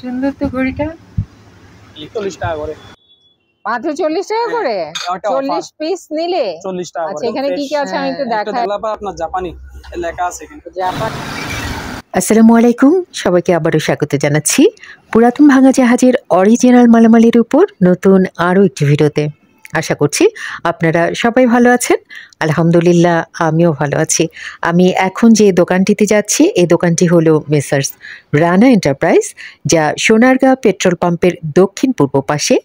সুন্দর তো ঘড়িটা। 40 টাকা করে। মাত্র 40 টাকা করে? 40 পিস নিলে 40 টাকা করে। আচ্ছা, এখানে কি কি আছে আমি একটু দেখাই। আপনার জাপানি লেখা আছে কিন্তু। জাপান। আসসালামু আলাইকুম, সবাইকে আবারও স্বাগত জানাচ্ছি পুরাতন ভাঙা জাহাজের অরিজিনাল মালামালের উপর নতুন আরও একটি ভিডিওতে। আশা করছি আপনারা সবাই ভালো আছেন। আলহামদুলিল্লাহ, আমিও ভালো আছি। আমি এখন যে দোকানটিতে যাচ্ছি, এই দোকানটি হলো মেসার্স রানা এন্টারপ্রাইজ, যা সোনারগাঁ পেট্রোল পাম্পের দক্ষিণ পূর্ব পাশে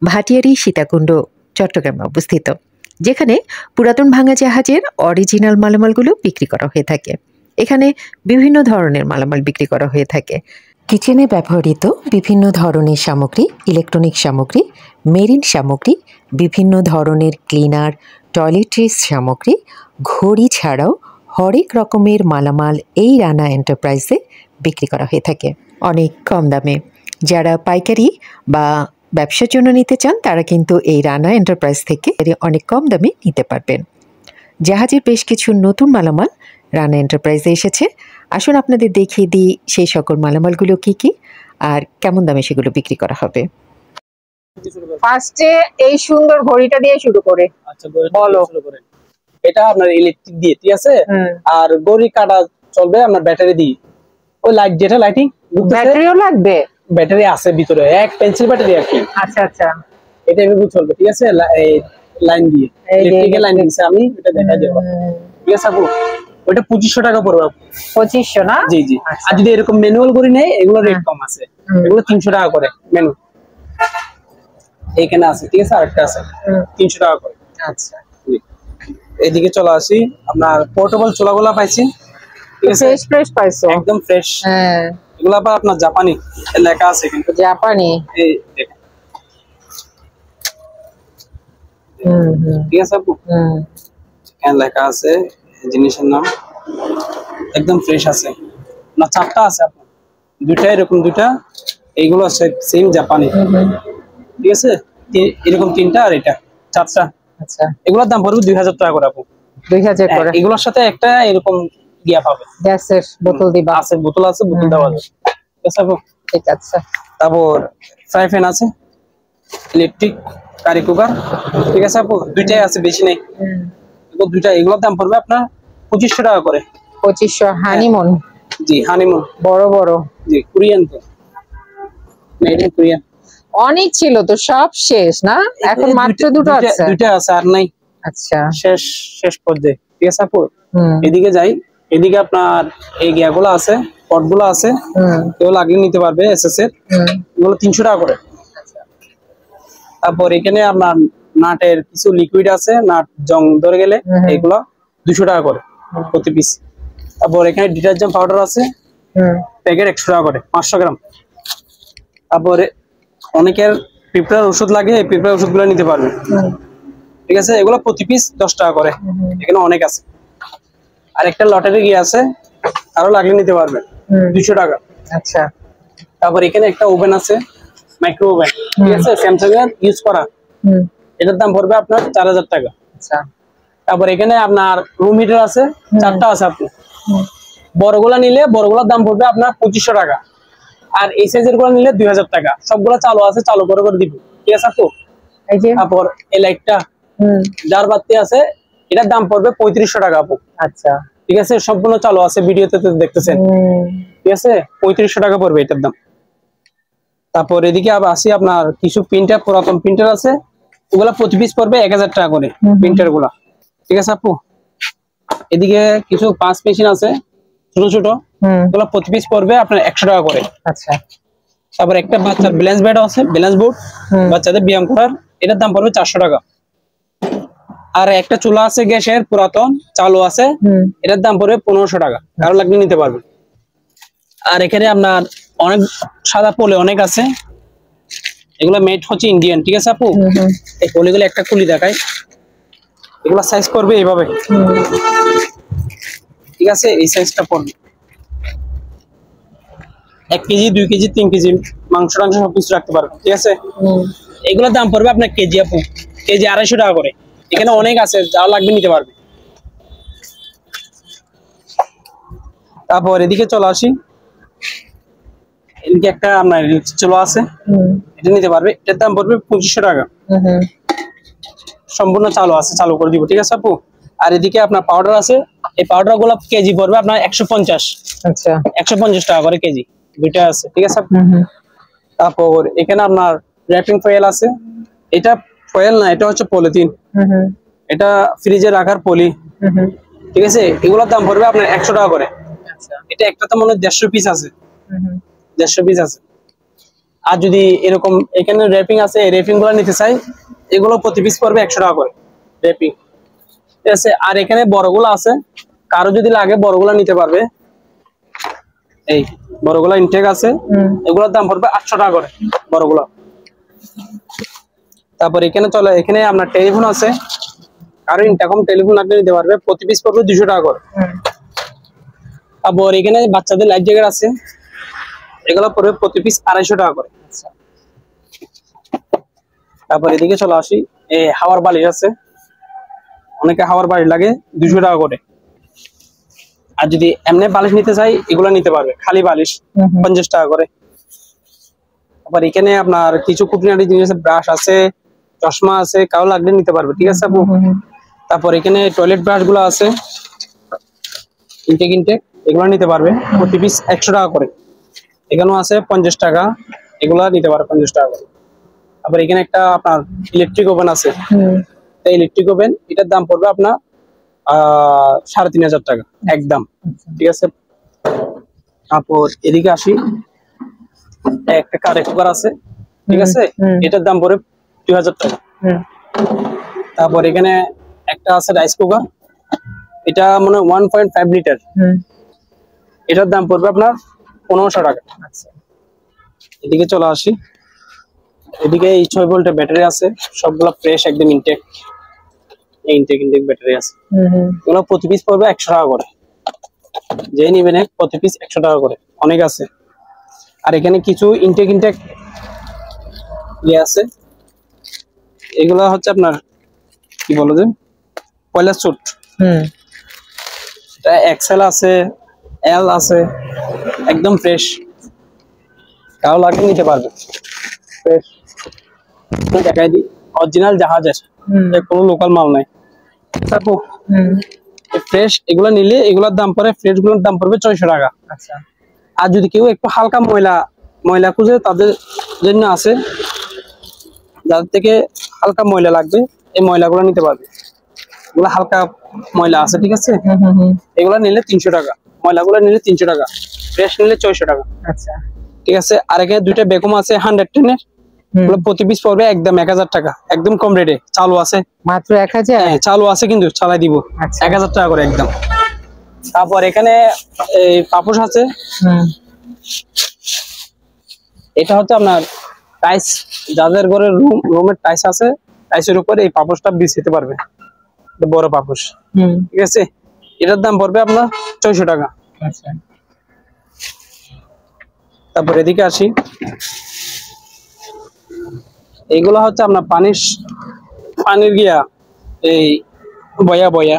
ভাটিয়ারি সীতাকুণ্ড, চট্টগ্রামে অবস্থিত, যেখানে পুরাতন ভাঙা জাহাজের অরিজিনাল মালামালগুলো বিক্রি করা হয়ে থাকে। এখানে বিভিন্ন ধরনের মালামাল বিক্রি করা হয়ে থাকে। কিচেনে ব্যবহৃত বিভিন্ন ধরনের সামগ্রী, ইলেকট্রনিক সামগ্রী, মেরিন সামগ্রী, বিভিন্ন ধরনের ক্লিনার, টয়লেট্রিজ সামগ্রী, ঘড়ি ছাড়াও হরেক রকমের মালামাল এই রানা এন্টারপ্রাইজে বিক্রি করা হয়ে থাকে অনেক কম দামে। যারা পাইকারি বা ব্যবসার জন্য নিতে চান, তারা কিন্তু এই রানা এন্টারপ্রাইজ থেকে অনেক কম দামে নিতে পারবেন। জাহাজের বেশ কিছু নতুন মালামাল রানা এন্টারপ্রাইজে এসেছে। আসুন আপনাদের দেখিয়ে দিই সেই সকল মালামালগুলো কি কি আর কেমন দামে সেগুলো বিক্রি করা হবে। ফার্স্টে এই সুন্দর ঘড়িটা দিয়ে শুরু করে। আচ্ছা, বলো। এটা আপনার ইলেকট্রিক দিয়ে, ঠিক আছে? আর ঘড়ি কাটা চলবে আপনার ব্যাটারি দিয়ে। ওই লাইট যেটা লাইটিং, ব্যাটারিও লাগবে? ব্যাটারি আছে ভিতরে, এক পেন্সিল ব্যাটারি আর কি। আচ্ছা আচ্ছা, এটা এভাবে চলবে, ঠিক আছে? এই লাইন দিয়ে, ইলেকট্রিক্যাল লাইন দিয়েছে, আমি এটা দেখা দেব, ঠিক আছে আপু? ওটা 2500 টাকা পড়বে। 2500 না? জি জি। আর যদি এরকম ম্যানুয়াল ঘড়ি নেই, এগুলো রেট কম আছে, এগুলো 300 টাকা করে ম্যানুয়াল। এইখানে আছে, ঠিক আছে? আরেকটা আছে 300 টাকা করে। আচ্ছা, এইদিকে চলে আসি, আপনার পোর্টেবল চুলাগুলা পাইছি, ঠিক আছে? ফ্রেশ ফ্রেশ পাইছো? একদম ফ্রেশ। হ্যাঁ, এগুলা আবার আপনার জাপানি লেখা আছে কিন্তু। জাপানি? এই দেখেন, ঠিক আছে আপু? এখানে লেখা আছে জিনিসের নাম, একদম ফ্রেশ আছে না। চারটা আছে আপনার, দুইটা এরকম, দুইটা এইগুলো সেম জাপানি, ঠিক আছে? এরকম তিনটা আর এটা চারটা। আচ্ছা, এগুলোর দাম পড়বে 2000 টাকা করে আপু। 2000 করে? এগুলোর সাথে একটা এরকম গিয়া পাবে, গ্যাসের বোতল দিবা? আছে, বোতল আছে, বোতল দেওয়া যাবে, ঠিক আছে আপু? ঠিক আছে। তারপর ফ্রাই প্যান আছে, ইলেকট্রিক কারি কুকার, ঠিক আছে আপু? দুইটাই আছে, বেশি নেই। দুইটা, এগুলোর দাম পড়বে আপনার 2500 টাকা করে। 2500? হানিমুন? জি, হানিমুন, বড় বড়। জি, কোরিয়ান তো, মেড ইন কোরিয়ান। অনেক ছিল তো, সব শেষ না? এখন মাত্র দুটো আছে? দুইটা আছে, আর নাই। আচ্ছা, শেষ, শেষ পর্যায়ে, ঠিক আছে আপু? এদিকে যাই, এদিকে আপনার এই গিয়াগুলো আছে, পটগুলো আছে, এগুলো লাগিয়ে নিতে পারবে এসএস এর, এগুলো 300 টাকা করে। তারপর এখানে আপনার নাটের কিছু লিকুইড আছে, নাট জং ধরে গেলে এগুলো 200 টাকা করে প্রতি পিস। তারপর এখানে ডিটারজেন্ট পাউডার আছে, প্যাকেট 100 টাকা করে, 500 গ্রাম। তারপরে অনেকের পিঁপড়ার ওষুধ লাগে, এই পিঁপড়ার ওষুধগুলো নিতে পারবে, ঠিক আছে? এগুলো প্রতি পিস 10 টাকা করে, এখানে অনেক আছে। আর একটা লটারি গিয়ে আছে, আরো লাগলে নিতে পারবেন, 200 টাকা। আচ্ছা। তারপর এখানে একটা ওভেন আছে, মাইক্রো ওভেন, ঠিক আছে? স্যামসাং এর ইউজ করা, এটার দাম পড়বে আপনার 4000 টাকা। আচ্ছা। তারপর এখানে আপনার রুম হিটার আছে, চারটা আছে আপনার। বড়গুলা নিলে বড়গুলার দাম পড়বে আপনার 2500 টাকা, আর এই সাইজের গুলো নিলে 2000 টাকা। সবগুলা চালু আছে, চালু করে করে দিব, ঠিক আছে আপু? তারপর এই লাইটটা, যার বাতি আছে, এটার দাম পড়বে 3500 টাকা আপু। আচ্ছা, ঠিক আছে? সম্পূর্ণ চালু আছে, ভিডিওতে দেখতেছেন, ঠিক আছে? 3500 টাকা পড়বে এটার দাম। তারপর এদিকে আবার আসি, আপনার কিছু প্রিন্টার, পুরাতন প্রিন্টার আছে, ওগুলা প্রতি পিস পড়বে 1000 টাকা করে প্রিন্টার গুলা, ঠিক আছে আপু? এদিকে কিছু পাঁচ মেশিন আছে, ছোট ছোট, ওগুলা প্রতি পিস পড়বে আপনার 100 টাকা করে। আচ্ছা। তারপর একটা বাচ্চার ব্যালেন্স ব্যাট আছে, ব্যালেন্স বোর্ড, বাচ্চাদের ব্যায়াম করার, এটার দাম পড়বে 400 টাকা। আর একটা চুলা আছে গ্যাসের, পুরাতন, চালু আছে, এটার দাম পড়বে 1500 টাকা, কারো লাগলে নিতে পারবে। আর এখানে আপনার অনেক সাদা পলি অনেক আছে, এগুলো মেড হচ্ছে ইন্ডিয়ান, ঠিক আছে আপু? এই পলিগুলো একটা কুলি দেখায়, এগুলো সাইজ করবে এইভাবে, ঠিক আছে? এই সাইজটা পড়বে 1 কেজি, 2 কেজি, 3 কেজি মাংস টাংস সবকিছু রাখতে পারবে, ঠিক আছে? এগুলোর দাম পড়বে আপনার কেজি আপু, কেজি 250 টাকা করে। এখানে অনেক আছে, যা লাগবে নিতে পারবে। তারপর এদিকে চলে আসি, এদিকে একটা আপনার চলো আছে, এটা নিতে পারবে। এটার দাম পড়বে 2500 টাকা। সম্পূর্ণ চালু আছে, চালু করে দিব, ঠিক আছে আপু। আর এদিকে আপনার পাউডার আছে, এই পাউডার গুলো কেজি পড়বে আপনার 150। আচ্ছা, 150 টাকা করে কেজি, দুইটা আছে, ঠিক আছে আপু। তারপর এখানে আপনার র্যাপিং ফয়েল আছে, এটা ফয়েল না, এটা হচ্ছে পলিথিন, এটা ফ্রিজে রাখার পলি, ঠিক আছে। এগুলোর দাম পড়বে আপনার 100 টাকা করে। এটা একটাতে মনে হয় 150 পিস আছে, 150 পিস আছে। আর যদি এরকম এখানে র্যাপিং আছে, এই র্যাপিং গুলো নিতে চাই, এগুলো প্রতি পিস পড়বে 100 টাকা করে র্যাপিং, ঠিক আছে। আর এখানে বড়গুলো আছে, কারো যদি লাগে বড়গুলো নিতে পারবে, এই বড়গুলো ইনটেক আছে, এগুলোর দাম পড়বে 800 টাকা করে বড়গুলো। তারপর এখানে চলে, এখানে আপনার টেলিফোন আছে, কারো ইন্টারকম টেলিফোন লাগলে নিতে পারবে, প্রতি পিস পড়বে 200 টাকা করে। তারপর এখানে বাচ্চাদের লাইফ জ্যাকেট আছে, এগুলো পড়বে প্রতি পিস 250 টাকা করে। তারপর এদিকে চলে আসি, এই হাওয়ার বালিশ আছে, অনেকে হাওয়ার বালিশ লাগে 200 টাকা করে। আর যদি এমনি বালিশ নিতে চাই, এগুলো নিতে পারবে, খালি বালিশ 50 টাকা করে। তারপর এখানে আপনার কিছু খুঁটিনাটি জিনিস আছে, ব্রাশ আছে, চশমা আছে, কাউ লাগলে নিতে পারবে, ঠিক আছে আপু। তারপর এখানে টয়লেট ব্রাশ গুলো আছে, ইনটেক, এগুলো নিতে পারবে, প্রতি পিস 100 টাকা করে। এখানেও আছে 50 টাকা, এগুলা নিতে পারবে 50 টাকা করে। তারপর এখানে একটা আপনার ইলেকট্রিক ওভেন আছে, ইলেকট্রিক ওভেন, এটার দাম পড়বে আপনার 3500 টাকা একদম, ঠিক আছে। তারপর এদিকে আসি, একটা কারি কুকার আছে, ঠিক আছে, এটার দাম পড়বে 2000 টাকা। তারপর এখানে একটা আছে রাইস কুকার, এটা মানে 1.5 লিটার, এটার দাম পড়বে আপনার 1500 টাকা। এদিকে চলে আসি, এদিকে এই 6 ভোল্টের ব্যাটারি আছে, সবগুলো ফ্রেশ একদম ইনটেক, ইনটেক ব্যাটারি আছে, এগুলো প্রতি পিস পড়বে 100 টাকা করে। যে নিবেন প্রতি পিস 100 টাকা করে, অনেক আছে। আর এখানে কিছু ইনটেক ইয়ে আছে, এগুলা হচ্ছে আপনার কি বলো যে পয়লা স্যুট, এটা এক্সেল আছে, এল আছে, একদম ফ্রেশ, কাউ লাগে নিতে পারবে, ফ্রেশ। দেখাই দিই, অরিজিনাল জাহাজের, কোনো লোকাল মাল নাই। তারপর ফ্রেশ এগুলো নিলে এগুলোর দাম পড়ে, ফ্রেশ গুলোর দাম পড়বে 600 টাকা। আচ্ছা। আর যদি কেউ একটু হালকা ময়লা খুঁজে, তাদের জন্য আছে, যাদের থেকে হালকা ময়লা লাগবে, এই ময়লাগুলো নিতে পারবে, এগুলো হালকা ময়লা আছে, ঠিক আছে। এগুলো নিলে 300 টাকা, ময়লাগুলো নিলে 300 টাকা, ফ্রেশ নিলে 600 টাকা। আচ্ছা, ঠিক আছে। আর এখানে দুইটা বেকম আছে 110 এর, প্রতি পিস পড়বে একদম 1000 টাকা, একদম কম রেটে, চালু আছে মাত্র 1000। হ্যাঁ, চালু আছে, কিন্তু চালাই দিব 1000 টাকা করে একদম। তারপর এখানে এই পাপোশ আছে, এটা হচ্ছে আপনার টাইস, যাদের ঘরে রুমের টাইস আছে, টাইসের উপরে এই পাপোশটা বিছাতে পারবে, বড় পাপোশ, ঠিক আছে। এটার দাম পড়বে আপনার 600 টাকা। আচ্ছা। তারপর এদিকে আসি, এইগুলো হচ্ছে আপনার পানির গিয়া, এই বয়া,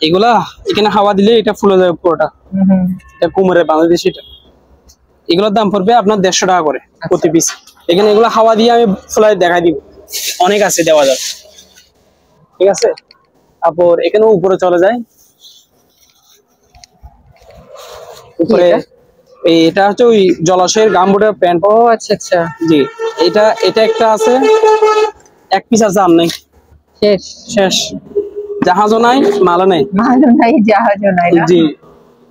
এগুলা এখানে হাওয়া দিলে এটা ফুলে যাবে পুরোটা, এটা কুমোরের বাংলাদেশি, এগুলোর দাম পড়বে আপনার 150 টাকা করে প্রতি পিস। এখানে এগুলো হাওয়া দিয়ে আমি ফুলাই দেখাই দিব, অনেক আছে দেওয়া যায়, ঠিক আছে। তারপর এখানে উপরে চলে যায়, উপরে এটা হচ্ছে ওই জলাশয়ের গামবুটের প্যান্ট। ও আচ্ছা আচ্ছা, জি, এটা একটা আছে, এক পিস আছে, আর নাই, শেষ। জাহাজও নাই, মালও নাই, জাহাজও নাই, জি,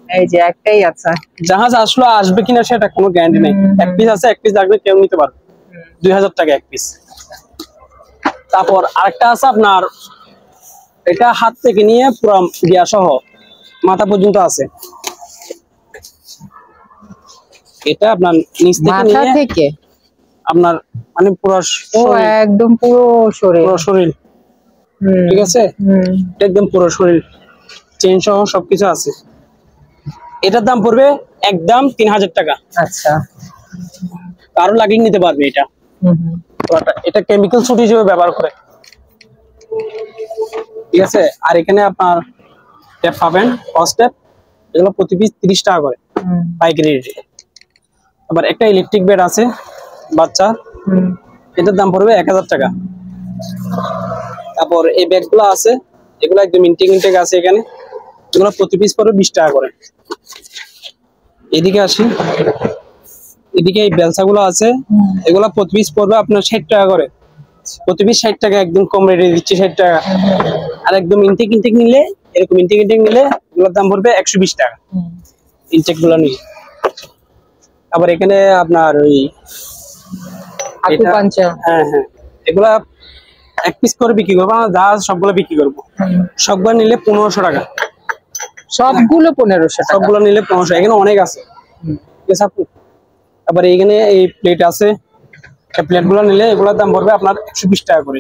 এই যে একটাই আছে। জাহাজ আসলে আসবে কিনা সেটা কোনো গ্যারান্টি নেই, এক পিস আছে, এক পিস লাগবে কেউ নিতে পারবে, 2000 টাকা এক পিস। তারপর আরেকটা আছে আপনার, এটা হাত থেকে নিয়ে পুরো গিয়া সহ মাথা পর্যন্ত আছে, এটা আপনার নিচ থেকে আপনার মানে পুরো একদম পুরো শরীর, ঠিক আছে, একদম পুরো শরীর চেন সহ সবকিছু আছে। এটার দাম পড়বে একদম 3000 টাকা। আচ্ছা, কারো লাগিয়ে নিতে পারবে এটা, এটা কেমিক্যাল সুট হিসেবে ব্যবহার করে, ঠিক আছে। আর এখানে আপনার ট্যাপ পাবেন, কস্ট ট্যাপ, এগুলো প্রতি পিস 30 টাকা করে পাইকারি রেটে। আবার একটা ইলেকট্রিক বেড আছে বাচ্চা, এটার দাম পড়বে 1000 টাকা। তারপর এই ব্যাগগুলো আছে, এগুলো একদম ইনটেক আছে এখানে, এগুলো প্রতি পিস পড়বে 20 টাকা করে। এদিকে আসি, এদিকে এই বেলসাগুলো আছে, এগুলো প্রতি পিস পড়বে আপনার 60 টাকা করে। প্রতি পিস 60 টাকা, একদম কম রেটে দিচ্ছি 60 টাকা। আর একদম ইনটেক নিলে, এরকম ইনটেক নিলে এগুলোর দাম পড়বে 120 টাকা ইনটেক গুলো নিলে। আবার এখানে আপনার ওই হ্যাঁ, এগুলা এক পিস করে বিক্রি করবো, আমরা যা সবগুলো বিক্রি করবো। সবগুলো নিলে 1500 টাকা, সবগুলো 1500 টাকা, সবগুলো নিলে 1500। এখানে অনেক আছে। আবার এখানে এই প্লেট আছে, প্লেট গুলো নিলে এগুলোর দাম পড়বে আপনার 120 টাকা করে।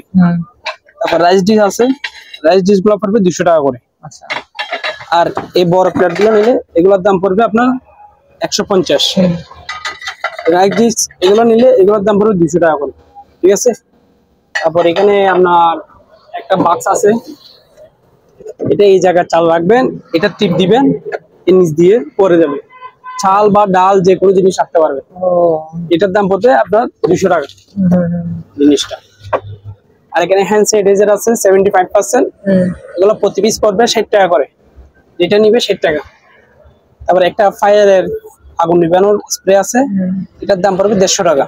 তারপর রাইস ডিশ আছে, রাইস ডিশ গুলো পড়বে 200 টাকা করে। আর এই বড় প্লেট গুলো নিলে এগুলোর দাম পড়বে আপনার 150। রাইস ডিশ এগুলো নিলে এগুলোর দাম পড়বে 200 টাকা করে, ঠিক আছে। তারপর এখানে আপনার একটা বাক্স আছে, এটা এই জায়গায় চাল রাখবেন, এটা টিপ দিবেন, নিচ দিয়ে পরে যাবে, চাল বা ডাল যে কোনো জিনিস রাখতে পারবে। এটার দাম পড়বে আপনার 200 টাকা জিনিসটা। আর এখানে হ্যান্ড স্যানিটাইজার আছে 75%, এগুলো প্রতি পিস পড়বে 60 টাকা করে, যেটা নিবে 60 টাকা। তারপর একটা ফায়ারের আগুন নিভানোর স্প্রে আছে, এটার দাম পড়বে 150 টাকা।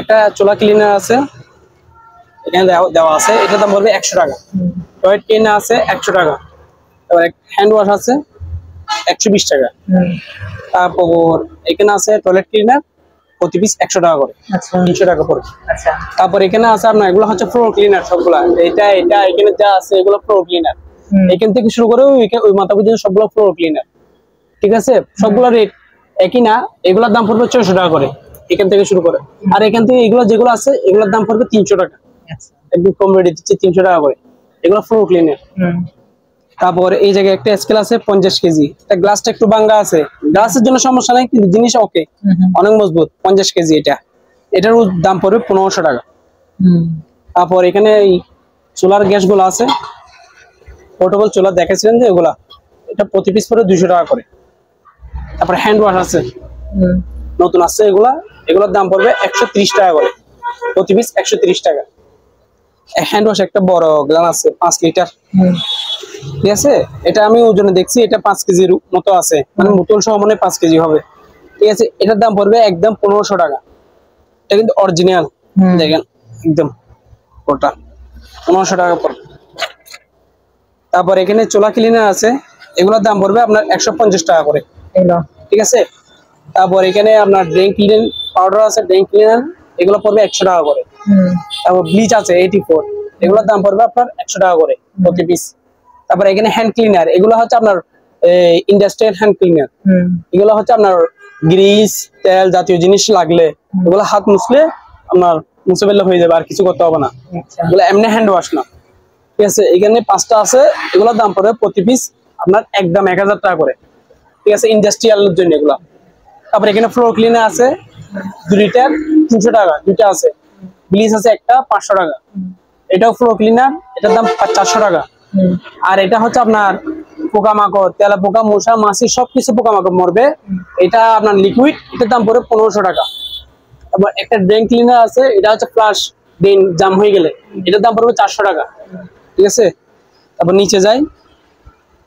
একটা চুলা ক্লিনার আছে, এখানে দেওয়া আছে, এটার দাম পড়বে 100 টাকা। টয়লেট ক্লিনার আছে 100 টাকা। তারপর হ্যান্ড ওয়াশ আছে 120 টাকা। তারপর এখানে আছে টয়লেট ক্লিনার, প্রতি পিস 100 টাকা করে, 300 টাকা পড়বে। তারপর এখানে আছে আপনার, এগুলো হচ্ছে ফ্লোর ক্লিনার সবগুলা, এটা এখানে যা আছে এগুলো ফ্লোর ক্লিনার। এখান থেকে শুরু করে ওই মাথা পর্যন্ত সবগুলো ফ্লোর ক্লিনার, ঠিক আছে। সবগুলো রেট একই না, এগুলোর দাম পড়বে 400 টাকা করে এখান থেকে শুরু করে। আর এখান থেকে এগুলো যেগুলো আছে এগুলোর দাম পড়বে 300 টাকা, একদম কম রেটে দিচ্ছে 300 টাকা করে, এগুলো ফ্লোর ক্লিনার। তারপর এই জায়গায় একটা স্কেল আছে 50 কেজি, গ্লাসটা একটু ভাঙা আছে, গ্লাসের জন্য সমস্যা নাই, কিন্তু জিনিস ওকে, অনেক মজবুত। 50 কেজি এটার দাম পড়বে 1500 টাকা। তারপর এখানে এই চুলার গ্যাস গুলো আছে, পোর্টেবল চুলা দেখেছিলেন যে এগুলা, এটা প্রতি পিস পড়বে 200 টাকা করে। তারপর হ্যান্ড ওয়াশ আছে, নতুন আছে এগুলোর দাম পড়বে 130 টাকা করে, প্রতি পিস 130 টাকা। হ্যান্ড ওয়াশ একটা বড় গ্লান আছে 5 লিটার, ঠিক আছে। এটা আমি ওজনে দেখছি, এটা 5 কেজির মতো আছে, মানে বোতল সহ মানে 5 কেজি হবে, ঠিক আছে। এটার দাম পড়বে একদম 1500 টাকা। এটা কিন্তু অরিজিনাল, দেখেন একদম ওটা 1500 টাকা পড়বে। তারপর এখানে চুলা ক্লিনার আছে, এগুলোর দাম পড়বে আপনার 150 টাকা করে, ঠিক আছে। তারপর এখানে আপনার ড্রেন ক্লিন পাউডার আছে, ড্রেন ক্লিনার, এগুলো পড়বে 100 টাকা করে। তারপর ব্লিচ আছে 84, এগুলোর দাম পড়বে আপনার 100 টাকা করে প্রতি পিস। তারপর এখানে হ্যান্ড ক্লিনার, এগুলো হচ্ছে আপনার ইন্ডাস্ট্রিয়াল হ্যান্ড ক্লিনার, এগুলো হচ্ছে আপনার গ্রিস তেল জাতীয় জিনিস লাগলে এগুলো হাত মুছলে আপনার মুছে ফেললে হয়ে যাবে, আর কিছু করতে হবে না। এগুলো এমনি হ্যান্ড ওয়াশ না, ঠিক আছে। এখানে 5টা আছে, এগুলোর দাম পড়বে প্রতি পিস আপনার একদম 1000 টাকা করে, ঠিক আছে, ইন্ডাস্ট্রিয়াল জন্য এগুলা। তারপর এখানে ফ্লোর ক্লিনার আছে 2 লিটার 300 টাকা, 2টা আছে। ব্লিচ আছে একটা 500 টাকা, এটাও ফ্লোর ক্লিনার, এটার দাম 400 টাকা। আর এটা হচ্ছে আপনার পোকামাকড়, তেলা পোকা, মশা, মাছি সবকিছু পোকামাকড় মরবে, এটা আপনার লিকুইড, এটার দাম পড়বে 1500 টাকা। তারপর একটা ড্রেন ক্লিনার আছে, এটা হচ্ছে ফ্লাশ, ড্রেন জাম হয়ে গেলে এটার দাম পড়বে 400 টাকা, ঠিক আছে। তারপর নিচে যাই,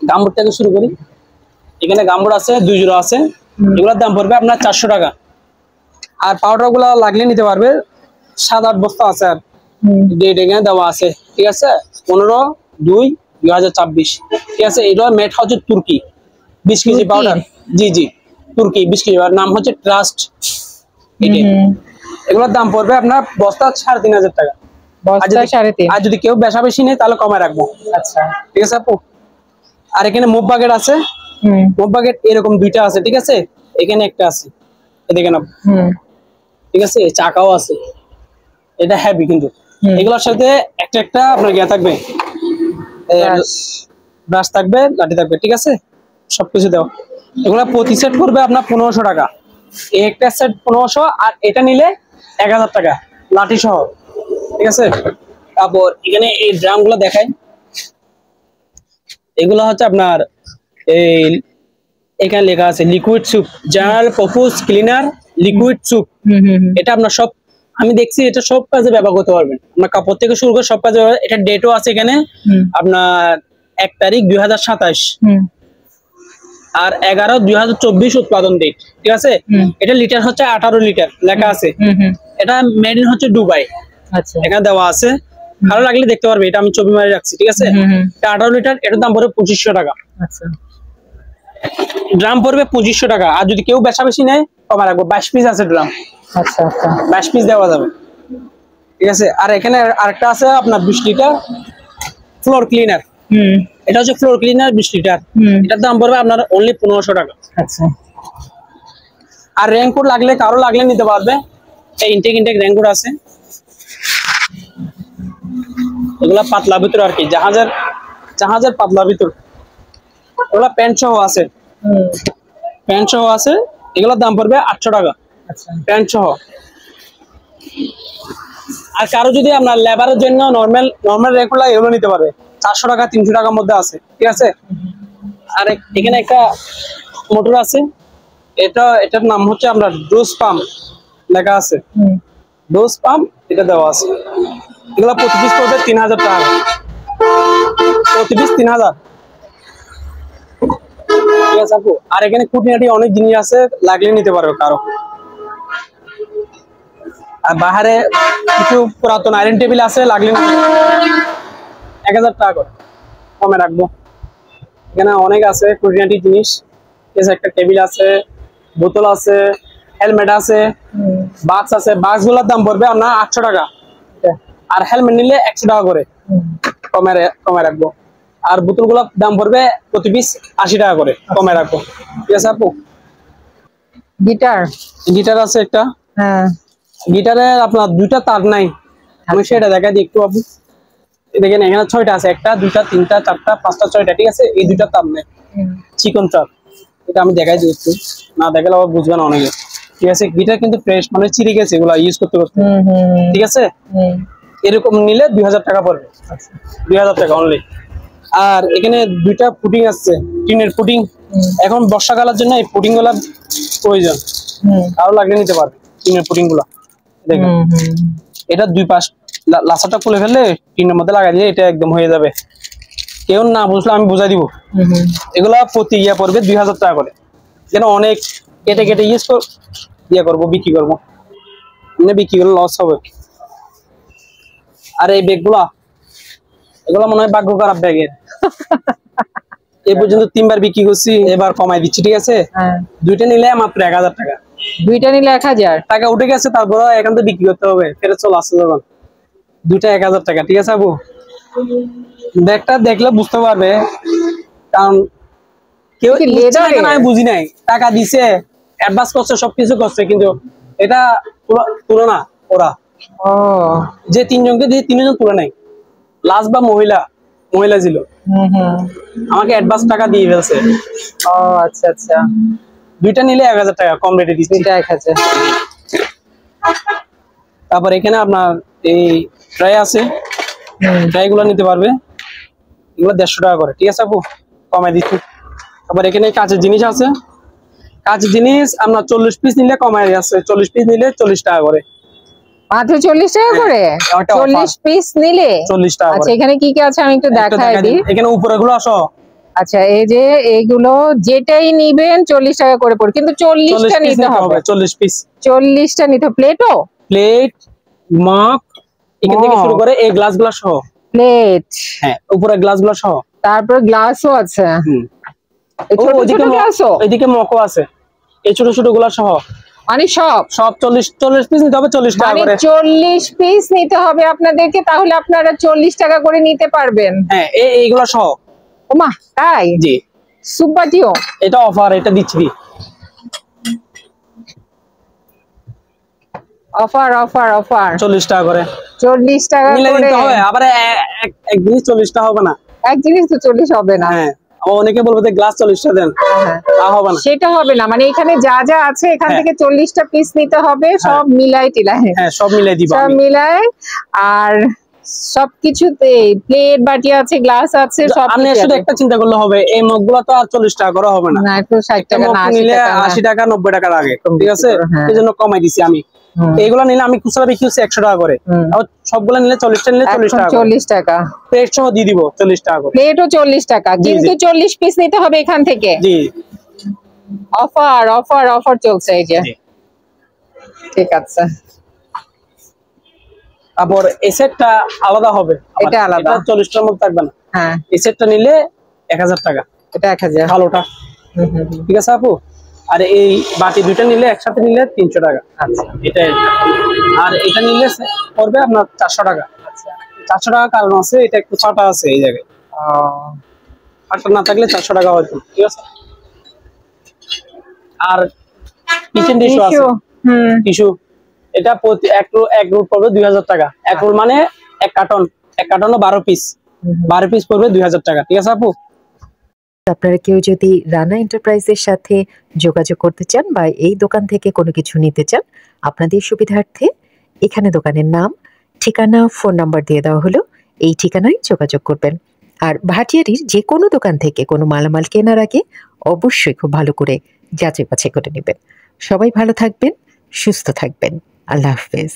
গামবুট থেকে শুরু করি। এখানে গামবুট আছে 2 জোড়া আছে, এগুলোর দাম পড়বে আপনার 400 টাকা। আর পাউডার গুলা লাগলে নিতে পারবে, 7-8 বস্তা আছে, আর ডেট এখানে দেওয়া আছে, ঠিক আছে। 15/2/2024, ঠিক আছে। এটা মেড হচ্ছে তুর্কি 20 কেজি পাউডার, জি তুর্কি 20 কেজি, নাম হচ্ছে ট্রাস্ট। এগুলোর দাম পড়বে আপনার বস্তা 3500 টাকা, আর যদি কেউ বেশা বেশি নেই তাহলে কমায় রাখবো, আচ্ছা, ঠিক আছে আপু। আর এখানে মুভ বাকেট আছে, মুভ বাকেট এরকম 2টা আছে, ঠিক আছে। এখানে একটা আছে, দেখেন আপু, ঠিক আছে। চাকাও আছে, এটা হেভি কিন্তু। এগুলোর সাথে একটা আপনার ইয়া থাকবে, ব্রাশ থাকবে, লাঠি থাকবে, ঠিক আছে, সবকিছু দেওয়া। এগুলা প্রতি সেট পড়বে আপনার 1500 টাকা, একটা সেট 1500, আর এটা নিলে 1000 টাকা লাঠি সহ, ঠিক আছে। তারপর এখানে এই ড্রাম গুলো দেখাই, এগুলো হচ্ছে আপনার এই এখানে লেখা আছে liquid soup, general purpose cleaner liquid soup. এটা আপনার সব, আমি দেখছি এটা সব কাজে ব্যবহার করতে পারবেন, আপনার কাপড় থেকে শুরু করে সব কাজে। এটা ডেটও আছে এখানে আপনার 1 তারিখ 2027 আর 11/2024 উৎপাদন ডেট, ঠিক আছে। এটা লিটার হচ্ছে 18 লিটার লেখা আছে। এটা মেড ইন হচ্ছে দুবাই, আচ্ছা এখানে দেওয়া আছে। ভালো লাগলে দেখতে পারবে, এটা আমি ছবি মারি রাখছি, ঠিক আছে। এটা 18 লিটার, এটার দাম পড়বে 2500 টাকা। আচ্ছা ড্রাম পড়বে 2500 টাকা। আর যদি কেউ বেশা বেশি নেয় কমা রাখবো, 22 পিস আছে ড্রাম, আচ্ছা আচ্ছা 22 পিস দেওয়া যাবে, ঠিক আছে। আর এখানে আরেকটা আছে আপনার 20 লিটার ফ্লোর ক্লিনার। এটা হচ্ছে ফ্লোর ক্লিনার 20 লিটার, এটার দাম পড়বে আপনার অনলি 1500 টাকা। আচ্ছা আর রেইনকোট লাগলে কারো লাগলে নিতে পারবে, এই ইনটেক রেইনকোট আছে। এগুলা পাতলা ভিতর আর কি, জাহাজের পাতলা ভিতর। ওগুলা প্যান্ট সহ আছে, প্যান্ট সহ আছে। এগুলোর দাম পড়বে 800 টাকা আচ্ছা প্যান্ট সহ। আর কারো যদি আপনার লেবারের জন্য নর্মাল রেগুলার এগুলো নিতে পারবে, 400 টাকা 300 টাকার মধ্যে আছে, ঠিক আছে। আর এখানে একটা মোটর আছে, এটার নাম হচ্ছে আপনার ডোজ পাম্প লেখা আছে, ডোজ পাম্প এটা দেওয়া আছে। এগুলো প্রতি পিস পড়বে 3000 টাকা, প্রতি পিস 3000, ঠিক আছে আপু। আর এখানে খুঁটিনাটি অনেক জিনিস আছে, লাগলে নিতে পারবে কারো। আর বাহারে কিছু পুরাতন আয়রন টেবিল আছে, লাগলে 1000 টাকা করে কমে রাখবো। এখানে অনেক আছে খুঁটিনাটি জিনিস, একটা টেবিল আছে, বোতল আছে, হেলমেট আছে, বাক্স আছে। বাক্স গুলোর দাম পড়বে আপনার 800 টাকা, আর হেলমেট নিলে 100 টাকা করে কমে রাখবো। আর বোতল গুলোর দাম পড়বে প্রতি পিস 80 টাকা করে কমে রাখবো, ঠিক আছে আপু। গিটার আছে একটা, হ্যাঁ গিটারে আপনার 2টা তার নাই, আমি সেটা দেখাই দিই একটু আপু। দেখেন এখানে 6টা আছে, 1টা 2টা 3টা 4টা 5টা 6টা, ঠিক আছে। এই 2টা তার নেই, চিকন তার। এটা আমি দেখাই দিই একটু, না দেখালে আবার বুঝবে না অনেকে, ঠিক আছে। গিটার কিন্তু ফ্রেশ, মানে চিড়ে গেছে এগুলা ইউজ করতে করতে, ঠিক আছে। এরকম নিলে 2000 টাকা পড়বে, 2000 টাকা অনলি। আর এখানে 2টা পুডিং আছে, টিনের পুডিং। এখন বর্ষাকালের জন্য এই পুডিং গুলা প্রয়োজন, আরো লাগলে নিতে পারবে টিনের পুডিং গুলা। দেখেন এটা 2 পাশ লাসাটা খুলে ফেললে টিনের মধ্যে লাগাই দিলে এটা একদম হয়ে যাবে। কেউ না বুঝলে আমি বুঝাই দিব। এগুলা প্রতি পড়বে 2000 টাকা করে, যেন অনেক কেটে কেটে করবো, বিক্রি করবো, বিক্রি করলে লস হবে। আর এই ব্যাগগুলা, এগুলো মনে হয় ভাগ্য খারাপ ব্যাগের। এই পর্যন্ত 3বার বিক্রি করছি, এবার কমাই দিচ্ছি, ঠিক আছে। 2টা নিলে মাত্র 1000 টাকা, 2টা নিলে 1000 টাকা উঠে গেছে। তারপর এখান থেকে বিক্রি করতে হবে, ফেরত চলে আসছে যখন। 2টা 1000 টাকা, ঠিক আছে আপু। ব্যাগটা দেখলে বুঝতে পারবে, কারণ কেউ আমি বুঝি নাই, টাকা দিছে, অ্যাডভান্স করছে, সবকিছু করছে, কিন্তু এটা তুলনা ওরা যে 3জনকে দিয়ে 3জন তুলে নাই। লাস্ট বা মহিলা ছিল, আমাকে অ্যাডভান্স টাকা দিয়ে ফেলছে। ও আচ্ছা আচ্ছা, 2টা নিলে 1000 টাকা কম রেটে দিচ্ছি। 1000। তারপর এখানে আপনার এই ট্রাই আছে, ট্রাই গুলো নিতে পারবে, এগুলো 150 টাকা করে, ঠিক আছে আপু, কমাই দিচ্ছি। তারপর এখানে কাঁচের জিনিস আছে, কাঁচের জিনিস আপনার 40 পিস নিলে কমাই আছে, 40 পিস নিলে 40 টাকা করে, মাত্র 40 টাকা করে। 40 পিস নিলে 40 টাকা। আচ্ছা এখানে কি কি আছে আমি একটু দেখাই দিই। এখানে উপরে গুলো আসো। আচ্ছা এই যে এইগুলো যেটাই নিবেন 40 টাকা করে পড়ে, কিন্তু 40টা নিতে হবে, 40 পিস, 40টা নিতে। প্লেট মগ এখান থেকে শুরু করে এই গ্লাস গুলো সহ, প্লেট, হ্যাঁ উপরে গ্লাস গুলো সহ, তারপর গ্লাসও আছে, ওইদিকে মগও আছে, এই ছোট ছোট গুলা সহ, মানে সব 40 পিস নিতে হবে, 40 টাকা করে। 40 পিস নিতে হবে আপনাদেরকে, তাহলে আপনারা 40 টাকা করে নিতে পারবেন। হ্যাঁ এইগুলো সহ। ওমা তাই? জি সুপাটিও, এটা অফার, এটা দিচ্ছি অফার 40 টাকা করে, 40 টাকা করে হবে। আবার এক জিনিস 40 টাকা হবে না, এক জিনিস তো 40 হবে না। হ্যাঁ অনেকে বলবে যে গ্লাস 40 টাকা দেন, তা হবে না, সেটা হবে না। মানে এখানে যা যা আছে এখান থেকে 40টা পিস নিতে হবে, সব মিলাই টিলাই। হ্যাঁ সব মিলাই দিবা, সব মিলাই। আর সবকিছুতে প্লেট বাটি আছে, গ্লাস আছে, সব আপনি শুধু একটা চিন্তা করলে হবে, এই মগগুলো তো আর 40 টাকা করে হবে না, না একটু 60 টাকা না 80 নিলে টাকা 80 টাকা 90 টাকা লাগে, কম ঠিক আছে, হ্যাঁ। এই জন্য কমাই দিছি আমি। এইগুলা নিলে আমি খুচরা বিক্রি করছি 100 টাকা করে, আর সবগুলা নিলে 40 টা নিলে 40 টাকা, 40 টাকা প্লেট সহ দিয়ে দিব 40 টাকা করে, প্লেটও 40 টাকা, জি, কিন্তু জি। 40 পিস নিতে হবে এখান থেকে। জি অফার অফার অফার চলছে এই যে, জি। ঠিক আছে। তারপর এই সেটটা আলাদা হবে, এটা আলাদা। 40 টার মধ্যে থাকবে না। হ্যাঁ এই সেটটা নিলে 1000 টাকা, এটা 1000। ভালোটা, ঠিক আছে আপু। আর এই বাটি দুইটা নিলে একসাথে নিলে 300 টাকা। আচ্ছা এটা আর এটা নিলে পড়বে আপনার 400 টাকা। আচ্ছা 400 টাকা কারণ আছে, এটা একটু ছাটা আছে এই জায়গায়, ছাটা না থাকলে 400 টাকা হয়তো, ঠিক আছে। আর কিচেন টিস্যু আছে, টিস্যু এটা প্রতি এক রোল পড়বে 2000 টাকা। এক রোল মানে এক কার্টন 12 পিস, 12 পিস পড়বে 2000 টাকা, ঠিক আছে আপু। আপনারা কেউ যদি রানা এন্টারপ্রাইজের সাথে যোগাযোগ করতে চান বা এই দোকান থেকে কোনো কিছু নিতে চান, আপনাদের সুবিধার্থে এখানে দোকানের নাম, ঠিকানা, ফোন নাম্বার দিয়ে দেওয়া হলো। এই ঠিকানায় যোগাযোগ করবেন। আর ভাটিয়ারির যে কোনো দোকান থেকে কোনো মালামাল কেনার আগে অবশ্যই খুব ভালো করে যাচাই বাছাই করে নেবেন। সবাই ভালো থাকবেন, সুস্থ থাকবেন। আল্লাহ হাফেজ।